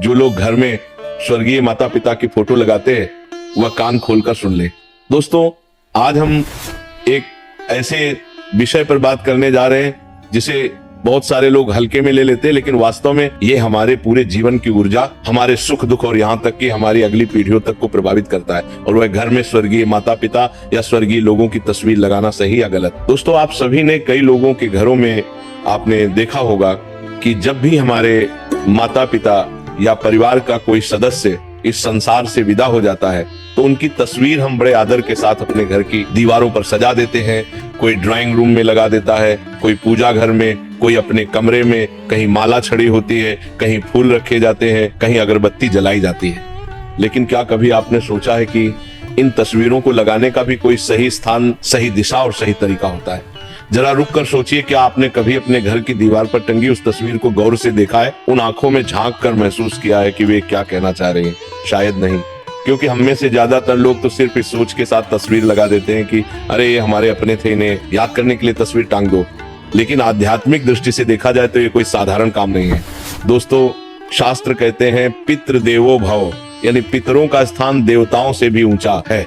जो लोग घर में स्वर्गीय माता पिता की फोटो लगाते हैं वह कान खोलकर सुन ले। दोस्तों, आज हम एक ऐसे विषय पर बात करने जा रहे हैं जिसे बहुत सारे लोग हल्के में ले लेते हैं, लेकिन वास्तव में ये हमारे पूरे जीवन की ऊर्जा, हमारे सुख दुख और यहाँ तक कि हमारी अगली पीढ़ियों तक को प्रभावित करता है। और वह घर में स्वर्गीय माता पिता या स्वर्गीय लोगों की तस्वीर लगाना सही या गलत। दोस्तों, आप सभी ने कई लोगों के घरों में आपने देखा होगा कि जब भी हमारे माता पिता या परिवार का कोई सदस्य इस संसार से विदा हो जाता है तो उनकी तस्वीर हम बड़े आदर के साथ अपने घर की दीवारों पर सजा देते हैं। कोई ड्राइंग रूम में लगा देता है, कोई पूजा घर में, कोई अपने कमरे में, कहीं माला छड़ी होती है, कहीं फूल रखे जाते हैं, कहीं अगरबत्ती जलाई जाती है। लेकिन क्या कभी आपने सोचा है कि इन तस्वीरों को लगाने का भी कोई सही स्थान, सही दिशा और सही तरीका होता है? जरा रुक कर सोचिए, क्या आपने कभी अपने घर की दीवार पर टंगी उस तस्वीर को गौर से देखा है, उन आंखों में झांक कर महसूस किया है कि वे क्या कहना चाह रही हैं? शायद नहीं, क्योंकि हम में से ज्यादातर लोग तो सिर्फ इस सोच के साथ तस्वीर लगा देते हैं कि अरे ये हमारे अपने थे, इन्हें याद करने के लिए तस्वीर टांग दो। लेकिन आध्यात्मिक दृष्टि से देखा जाए तो ये कोई साधारण काम नहीं है। दोस्तों, शास्त्र कहते हैं पितृ देवो भव, यानी पितरों का स्थान देवताओं से भी ऊंचा है।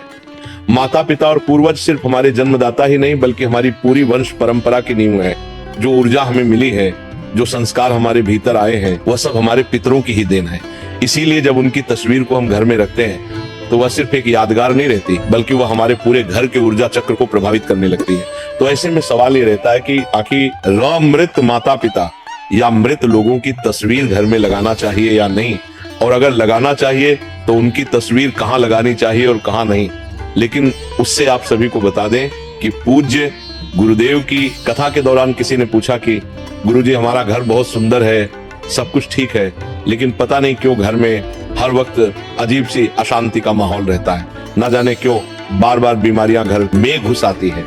माता पिता और पूर्वज सिर्फ हमारे जन्मदाता ही नहीं बल्कि हमारी पूरी वंश परंपरा की नींव है। जो ऊर्जा हमें मिली है, जो संस्कार हमारे भीतर आए हैं, वह सब हमारे पितरों की ही देन है। इसीलिए जब उनकी तस्वीर को हम घर में रखते हैं तो वह सिर्फ एक यादगार नहीं रहती बल्कि वह हमारे पूरे घर के ऊर्जा चक्र को प्रभावित करने लगती है। तो ऐसे में सवाल ये रहता है कि आखिर अमृत माता पिता या मृत लोगों की तस्वीर घर में लगाना चाहिए या नहीं, और अगर लगाना चाहिए तो उनकी तस्वीर कहाँ लगानी चाहिए और कहाँ नहीं। लेकिन उससे आप सभी को बता दें कि पूज्य गुरुदेव की कथा के दौरान किसी ने पूछा कि गुरुजी, हमारा घर बहुत सुंदर है, सब कुछ ठीक है, लेकिन पता नहीं क्यों घर में हर वक्त अजीब सी अशांति का माहौल रहता है। न जाने क्यों बार बार बीमारियां घर में घुस आती है।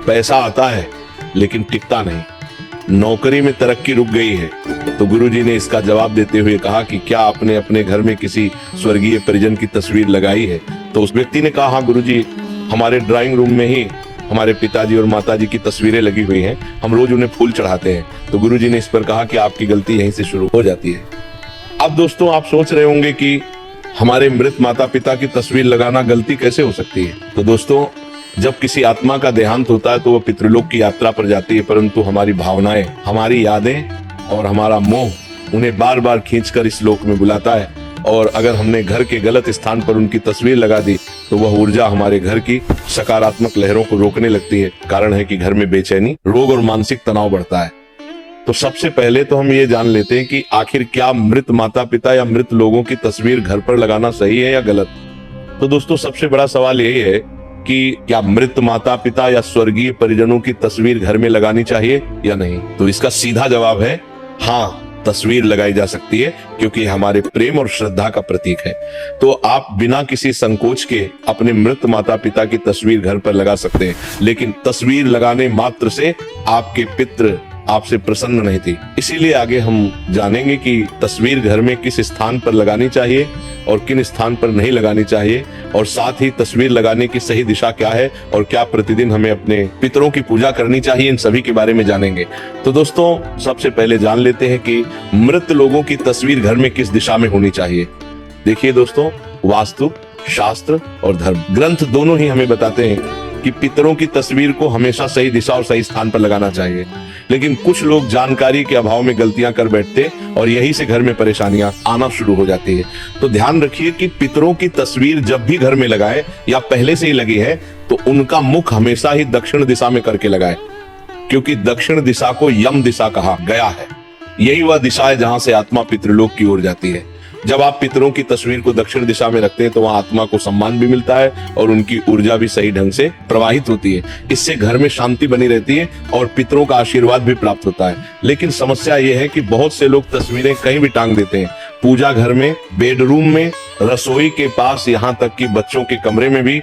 पैसा आता है लेकिन टिकता नहीं, नौकरी में तरक्की रुक गई है। तो गुरुजी ने इसका जवाब देते हुए कहा कि क्या आपने अपने घर में किसी स्वर्गीय परिजन की तस्वीर लगाई है? तो उस व्यक्ति ने कहा, हाँ गुरुजी, हमारे ड्राइंग रूम में ही हमारे पिताजी और माताजी की तस्वीरें लगी हुई हैं, हम रोज उन्हें फूल चढ़ाते हैं। तो गुरुजी ने इस पर कहा कि आपकी गलती यहीं से शुरू हो जाती है। अब दोस्तों, आप सोच रहे होंगे कि हमारे मृत माता पिता की तस्वीर लगाना गलती कैसे हो सकती है? तो दोस्तों, जब किसी आत्मा का देहांत होता है तो वह पितृलोक की यात्रा पर जाती है, परंतु हमारी भावनाएं, हमारी यादें और हमारा मोह उन्हें बार बार खींचकर इस लोक में बुलाता है। और अगर हमने घर के गलत स्थान पर उनकी तस्वीर लगा दी तो वह ऊर्जा हमारे घर की सकारात्मक लहरों को रोकने लगती है। कारण है कि घर में बेचैनी, रोग और मानसिक तनाव बढ़ता है। तो सबसे पहले तो हम ये जान लेते हैं कि आखिर क्या मृत माता पिता या मृत लोगों की तस्वीर घर पर लगाना सही है या गलत? तो दोस्तों, सबसे बड़ा सवाल यही है कि क्या मृत माता पिता या स्वर्गीय परिजनों की तस्वीर घर में लगानी चाहिए या नहीं? तो इसका सीधा जवाब है हाँ, तस्वीर लगाई जा सकती है, क्योंकि हमारे प्रेम और श्रद्धा का प्रतीक है। तो आप बिना किसी संकोच के अपने मृत माता पिता की तस्वीर घर पर लगा सकते हैं, लेकिन तस्वीर लगाने मात्र से आपके पितृ आपसे प्रसन्न नहीं थी। इसीलिए आगे हम जानेंगे कि तस्वीर घर में किस स्थान पर लगानी चाहिए और किन स्थान पर नहीं लगानी चाहिए, और साथ ही तस्वीर लगाने की सही दिशा क्या है और क्या प्रतिदिन हमें अपने पितरों की पूजा करनी चाहिए, इन सभी के बारे में जानेंगे। तो दोस्तों, सबसे पहले जान लेते हैं कि मृत लोगों की तस्वीर घर में किस दिशा में होनी चाहिए। देखिए दोस्तों, वास्तु, शास्त्र और धर्म ग्रंथ दोनों ही हमें बताते हैं कि पितरों की तस्वीर को हमेशा सही दिशा और सही स्थान पर लगाना चाहिए। लेकिन कुछ लोग जानकारी के अभाव में गलतियां कर बैठते और यहीं से घर में परेशानियां आना शुरू हो जाती है। तो ध्यान रखिए कि पितरों की तस्वीर जब भी घर में लगाए या पहले से ही लगी है तो उनका मुख हमेशा ही दक्षिण दिशा में करके लगाए, क्योंकि दक्षिण दिशा को यम दिशा कहा गया है। यही वह दिशा है जहां से आत्मा पितृलोक की ओर जाती है। जब आप पितरों की तस्वीर को दक्षिण दिशा में रखते हैं तो वहां आत्मा को सम्मान भी मिलता है और उनकी ऊर्जा भी सही ढंग से प्रवाहित होती है। इससे घर में शांति बनी रहती है और पितरों का आशीर्वाद भी प्राप्त होता है। लेकिन समस्या यह है कि बहुत से लोग तस्वीरें कहीं भी टांग देते हैं, पूजा घर में, बेडरूम में, रसोई के पास, यहाँ तक कि बच्चों के कमरे में भी,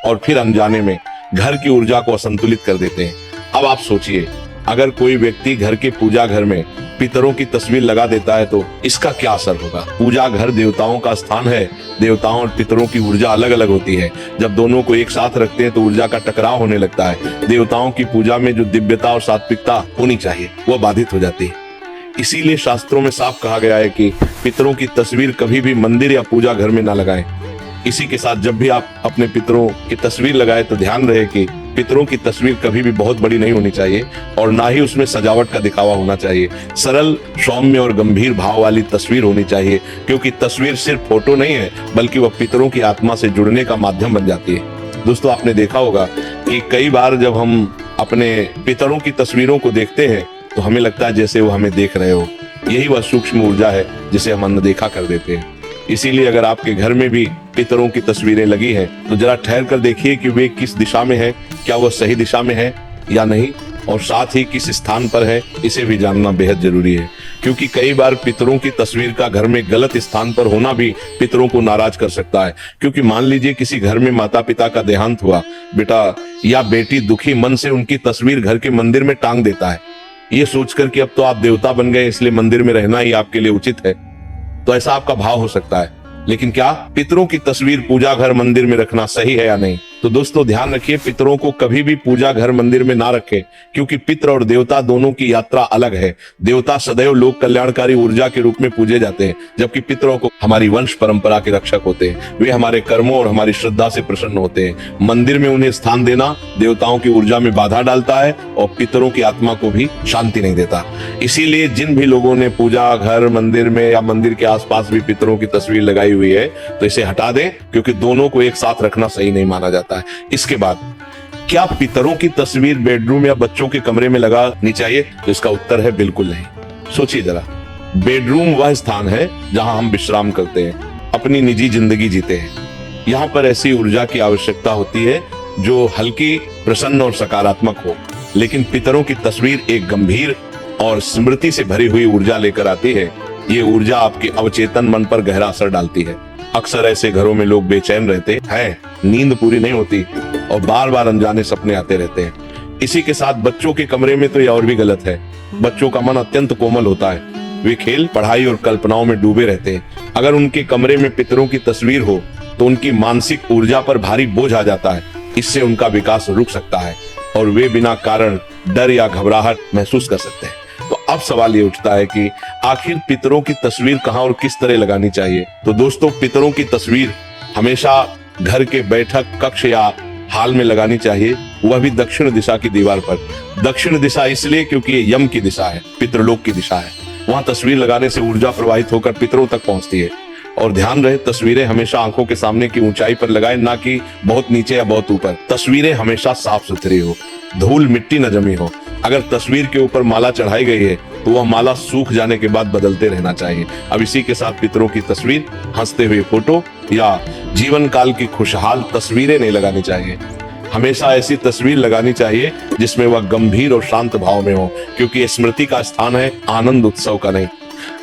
और फिर अनजाने में घर की ऊर्जा को असंतुलित कर देते हैं। अब आप सोचिए, अगर कोई व्यक्ति घर के पूजा घर में पितरों की तस्वीर लगा देता है तो इसका क्या असर होगा? पूजा घर देवताओं का स्थान है। देवताओं और पितरों की ऊर्जा अलग अलग होती है। जब दोनों को एक साथ रखते हैं तो ऊर्जा का टकराव होने लगता है। देवताओं की पूजा में जो दिव्यता और सात्विकता होनी चाहिए वह बाधित हो जाती है। इसीलिए शास्त्रों में साफ कहा गया है कि पितरों की तस्वीर कभी भी मंदिर या पूजा घर में ना लगाएं। इसी के साथ जब भी आप अपने पितरों की तस्वीर लगाएं तो ध्यान रहे कि पितरों की तस्वीर कभी भी बहुत बड़ी नहीं होनी चाहिए और ना ही उसमें सजावट का दिखावा होना चाहिए। सरल, सौम्य और गंभीर भाव वाली तस्वीर होनी चाहिए, क्योंकि तस्वीर सिर्फ फोटो नहीं है बल्कि वह पितरों की आत्मा से जुड़ने का माध्यम बन जाती है। दोस्तों, आपने देखा होगा कि कई बार जब हम अपने पितरों की तस्वीरों को देखते हैं तो हमें लगता है जैसे वो हमें देख रहे हो। यही वह सूक्ष्म ऊर्जा है जिसे हम अनदेखा कर देते हैं। इसीलिए अगर आपके घर में भी पितरों की तस्वीरें लगी हैं तो जरा ठहर कर देखिए कि वे किस दिशा में है, क्या वह सही दिशा में है या नहीं, और साथ ही किस स्थान पर है, इसे भी जानना बेहद जरूरी है। क्योंकि कई बार पितरों की तस्वीर का घर में गलत स्थान पर होना भी पितरों को नाराज कर सकता है। क्योंकि मान लीजिए किसी घर में माता पिता का देहांत हुआ, बेटा या बेटी दुखी मन से उनकी तस्वीर घर के मंदिर में टांग देता है, ये सोचकर कि अब तो आप देवता बन गए इसलिए मंदिर में रहना ही आपके लिए उचित है। तो ऐसा आपका भाव हो सकता है, लेकिन क्या पितरों की तस्वीर पूजा घर मंदिर में रखना सही है या नहीं? तो दोस्तों ध्यान रखिए, पितरों को कभी भी पूजा घर मंदिर में ना रखें, क्योंकि पितर और देवता दोनों की यात्रा अलग है। देवता सदैव लोक कल्याणकारी ऊर्जा के रूप में पूजे जाते हैं, जबकि पितरों को हमारी वंश परंपरा के रक्षक होते हैं। वे हमारे कर्मों और हमारी श्रद्धा से प्रसन्न होते हैं। मंदिर में उन्हें स्थान देना देवताओं की ऊर्जा में बाधा डालता है और पितरों की आत्मा को भी शांति नहीं देता। इसीलिए जिन भी लोगों ने पूजा घर मंदिर में या मंदिर के आसपास भी पितरों की तस्वीर लगाई हुई है तो इसे हटा दें, क्योंकि दोनों को एक साथ रखना सही नहीं माना जाता है। इसके बाद, क्या पितरों की तस्वीर बेडरूम या बच्चों के कमरे में लगानी चाहिए? तो इसका उत्तर है बिल्कुल नहीं। सोचिए जरा, बेडरूम वह स्थान है जहां हम विश्राम करते हैं, अपनी निजी जिंदगी जीते हैं। यहाँ पर ऐसी ऊर्जा की आवश्यकता होती है जो हल्की, प्रसन्न और सकारात्मक हो। लेकिन पितरों की तस्वीर एक गंभीर और स्मृति से भरी हुई ऊर्जा लेकर आती है। ये ऊर्जा आपके अवचेतन मन पर गहरा असर डालती है। अक्सर ऐसे घरों में लोग बेचैन रहते हैं, नींद पूरी नहीं होती और बार बार अनजाने सपने आते रहते हैं। इसी के साथ बच्चों के कमरे में तो यह और भी गलत है। बच्चों का मन अत्यंत कोमल होता है, वे खेल, पढ़ाई और कल्पनाओं में डूबे रहते हैं। अगर उनके कमरे में पितरों की तस्वीर हो तो उनकी मानसिक ऊर्जा पर भारी बोझ आ जाता है। इससे उनका विकास रुक सकता है और वे बिना कारण डर या घबराहट महसूस कर सकते हैं। तो अब सवाल ये उठता है कि आखिर पितरों की तस्वीर कहाँ और किस तरह लगानी चाहिए? तो दोस्तों, पितरों की तस्वीर हमेशा घर के बैठक कक्ष या हाल में लगानी चाहिए, वह भी दक्षिण दिशा की दीवार पर। दक्षिण दिशा इसलिए क्योंकि ये यम की दिशा है, पितृलोक की दिशा है। वहां तस्वीर लगाने से ऊर्जा प्रवाहित होकर पितरों तक पहुंचती है। और ध्यान रहे, तस्वीरें हमेशा आंखों के सामने की ऊंचाई पर लगाएं, ना कि बहुत नीचे या बहुत ऊपर। तस्वीरें हमेशा साफ सुथरी हो, धूल मिट्टी न जमी हो। अगर तस्वीर के ऊपर माला चढ़ाई गई है तो वह माला सूख जाने के बाद बदलते रहना चाहिए। अब इसी के साथ पितरों की तस्वीर, हंसते हुए फोटो या जीवन काल की खुशहाल तस्वीरें नहीं लगानी चाहिए। हमेशा ऐसी तस्वीर लगानी चाहिए जिसमें वह गंभीर और शांत भाव में हो, क्योंकि स्मृति का स्थान है, आनंद उत्सव का नहीं।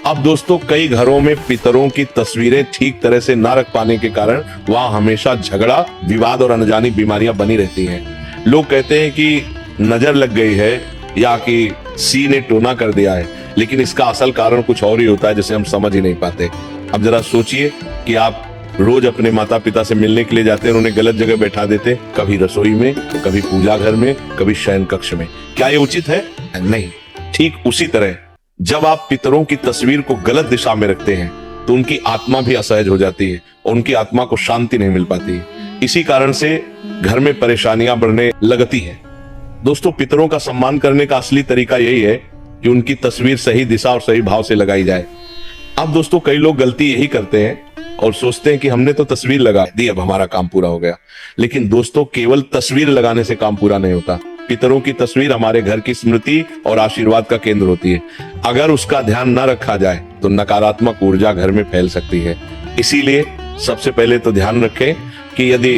अब दोस्तों, कई घरों में पितरों की तस्वीरें ठीक तरह से ना रख पाने के कारण वहां हमेशा झगड़ा, विवाद और अनजानी बीमारियां बनी रहती हैं। लोग कहते हैं कि नजर लग गई है या कि सी ने टोना कर दिया है, लेकिन इसका असल कारण कुछ और ही होता है जिसे हम समझ ही नहीं पाते। अब जरा सोचिए कि आप रोज अपने माता पिता से मिलने के लिए जाते हैं, उन्हें गलत जगह बैठा देते, कभी रसोई में, कभी पूजा घर में, कभी शयन कक्ष में। क्या ये उचित है? नहीं। ठीक उसी तरह जब आप पितरों की तस्वीर को गलत दिशा में रखते हैं तो उनकी आत्मा भी असहज हो जाती है और उनकी आत्मा को शांति नहीं मिल पाती। इसी कारण से घर में परेशानियां बढ़ने लगती हैं। दोस्तों, पितरों का सम्मान करने का असली तरीका यही है कि उनकी तस्वीर सही दिशा और सही भाव से लगाई जाए। अब दोस्तों, कई लोग गलती यही करते हैं और सोचते हैं कि हमने तो तस्वीर लगा दी, अब हमारा काम पूरा हो गया। लेकिन दोस्तों, केवल तस्वीर लगाने से काम पूरा नहीं होता। पितरों की तस्वीर हमारे घर की स्मृति और आशीर्वाद का केंद्र होती है। अगर उसका ध्यान न रखा जाए तो नकारात्मक ऊर्जा घर में फैल सकती है। इसीलिए सबसे पहले तो ध्यान रखें कि यदि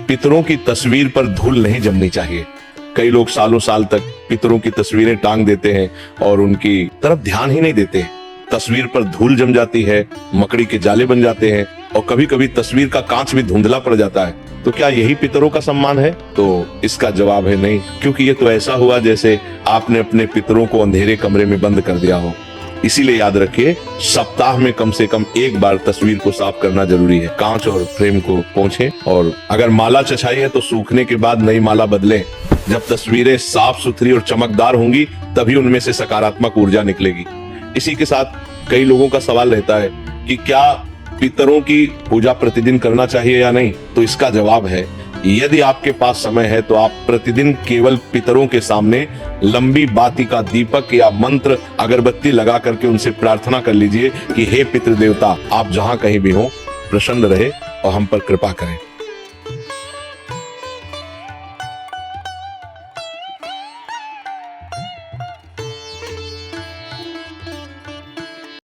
पितरों की तस्वीर पर धूल नहीं जमनी चाहिए। कई लोग सालों साल तक पितरों की तस्वीरें टांग देते हैं और उनकी तरफ ध्यान ही नहीं देते। तस्वीर पर धूल जम जाती है, मकड़ी के जाले बन जाते हैं और कभी कभी तस्वीर का कांच भी धुंधला पड़ जाता है। तो क्या यही पितरों का सम्मान है? तो इसका जवाब है नहीं, क्योंकि ये तो ऐसा हुआ जैसे आपने अपने पितरों को अंधेरे कमरे में बंद कर दिया हो। इसीलिए याद रखिए, सप्ताह में कम से कम एक बार तस्वीर को साफ करना जरूरी है। कांच और फ्रेम को पोंछें और अगर माला चढ़ाई है तो सूखने के बाद नई माला बदलें। जब तस्वीरें साफ सुथरी और चमकदार होंगी तभी उनमें से सकारात्मक ऊर्जा निकलेगी। इसी के साथ कई लोगों का सवाल रहता है कि क्या पितरों की पूजा प्रतिदिन करना चाहिए या नहीं। तो इसका जवाब है, यदि आपके पास समय है तो आप प्रतिदिन केवल पितरों के सामने लंबी बाती का दीपक या मंत्र अगरबत्ती लगा करके उनसे प्रार्थना कर लीजिए कि हे पितृ देवता, आप जहां कहीं भी हो प्रसन्न रहे और हम पर कृपा करें।